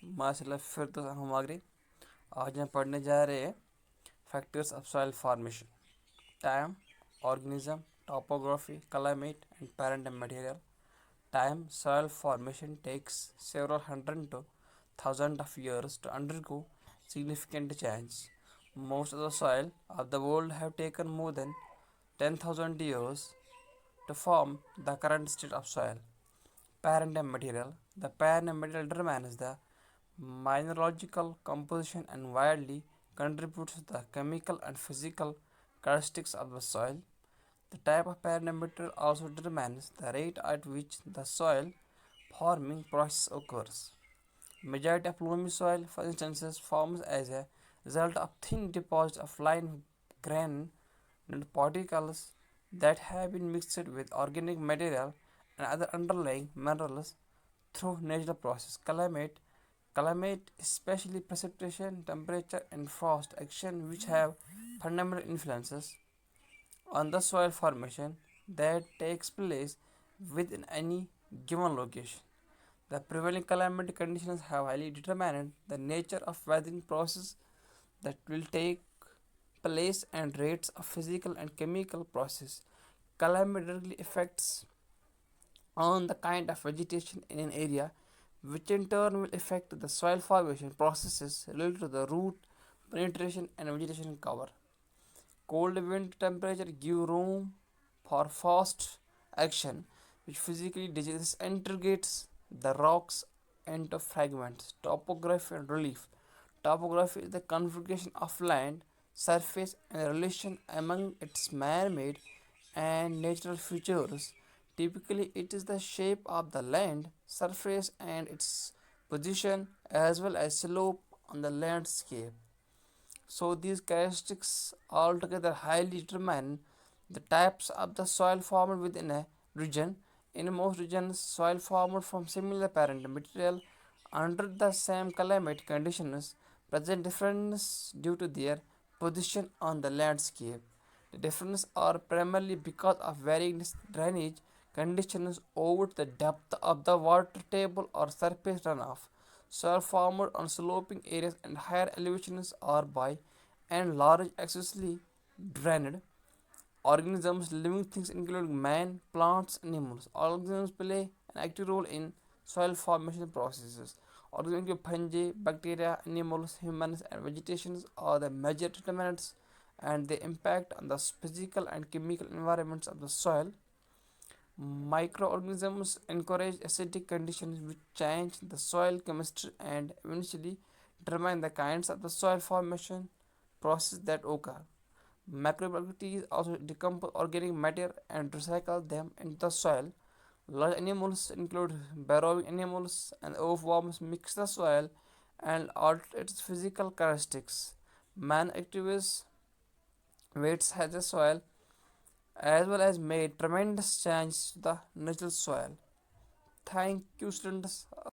माशाल्लाह फिर तो हम आ गए। आज हम पढ़ने जा रहे हैं factors of soil formation, time, organism, topography, climate, and parent and material. Time, soil formation takes several hundred to thousands of years to undergo significant change. Most of the soil of the world have taken more than 10,000 years to form the current state of soil. Parent and material. The parent and material determines the mineralogical composition and widely contributes to the chemical and physical characteristics of the soil. The type of parent material also determines the rate at which the soil forming process occurs. Majority of loamy soil, for instance, forms as a result of thin deposits of fine grained particles that have been mixed with organic material and other underlying minerals through natural process. Climate, especially precipitation, temperature, and frost action, which have fundamental influences on the soil formation that takes place within any given location. The prevailing climate conditions have highly determined the nature of weathering process that will take place and rates of physical and chemical process. Climate directly affects on the kind of vegetation in an area, which in turn will affect the soil formation processes related to the root penetration and vegetation cover. Cold wind temperature give room for fast action, which physically disintegrates the rocks into fragments. Topography and relief. Topography is the configuration of land surface and the relation among its man-made and natural features. Typically, it is the shape of the land surface and its position as well as slope on the landscape. So these characteristics altogether highly determine the types of the soil formed within a region. In most regions, soil formed from similar parent material under the same climate conditions present difference due to their position on the landscape. The differences are primarily because of varying drainage conditions over the depth of the water table or surface runoff. Soil formed on sloping areas and higher elevations are by and large excessively drained. Organisms, living things including man, plants, animals. Organisms play an active role in soil formation processes. Organisms include fungi, bacteria, animals, humans, and vegetations are the major determinants and they impact on the physical and chemical environments of the soil. Microorganisms encourage acidic conditions which change the soil chemistry and eventually determine the kinds of the soil formation process that occur. Macrobial also decompose organic matter and recycle them into the soil. Large animals include burrowing animals and earthworms mix the soil and alter its physical characteristics. Man activists weights has the soil as well as made tremendous change to the natural soil. Thank you, students.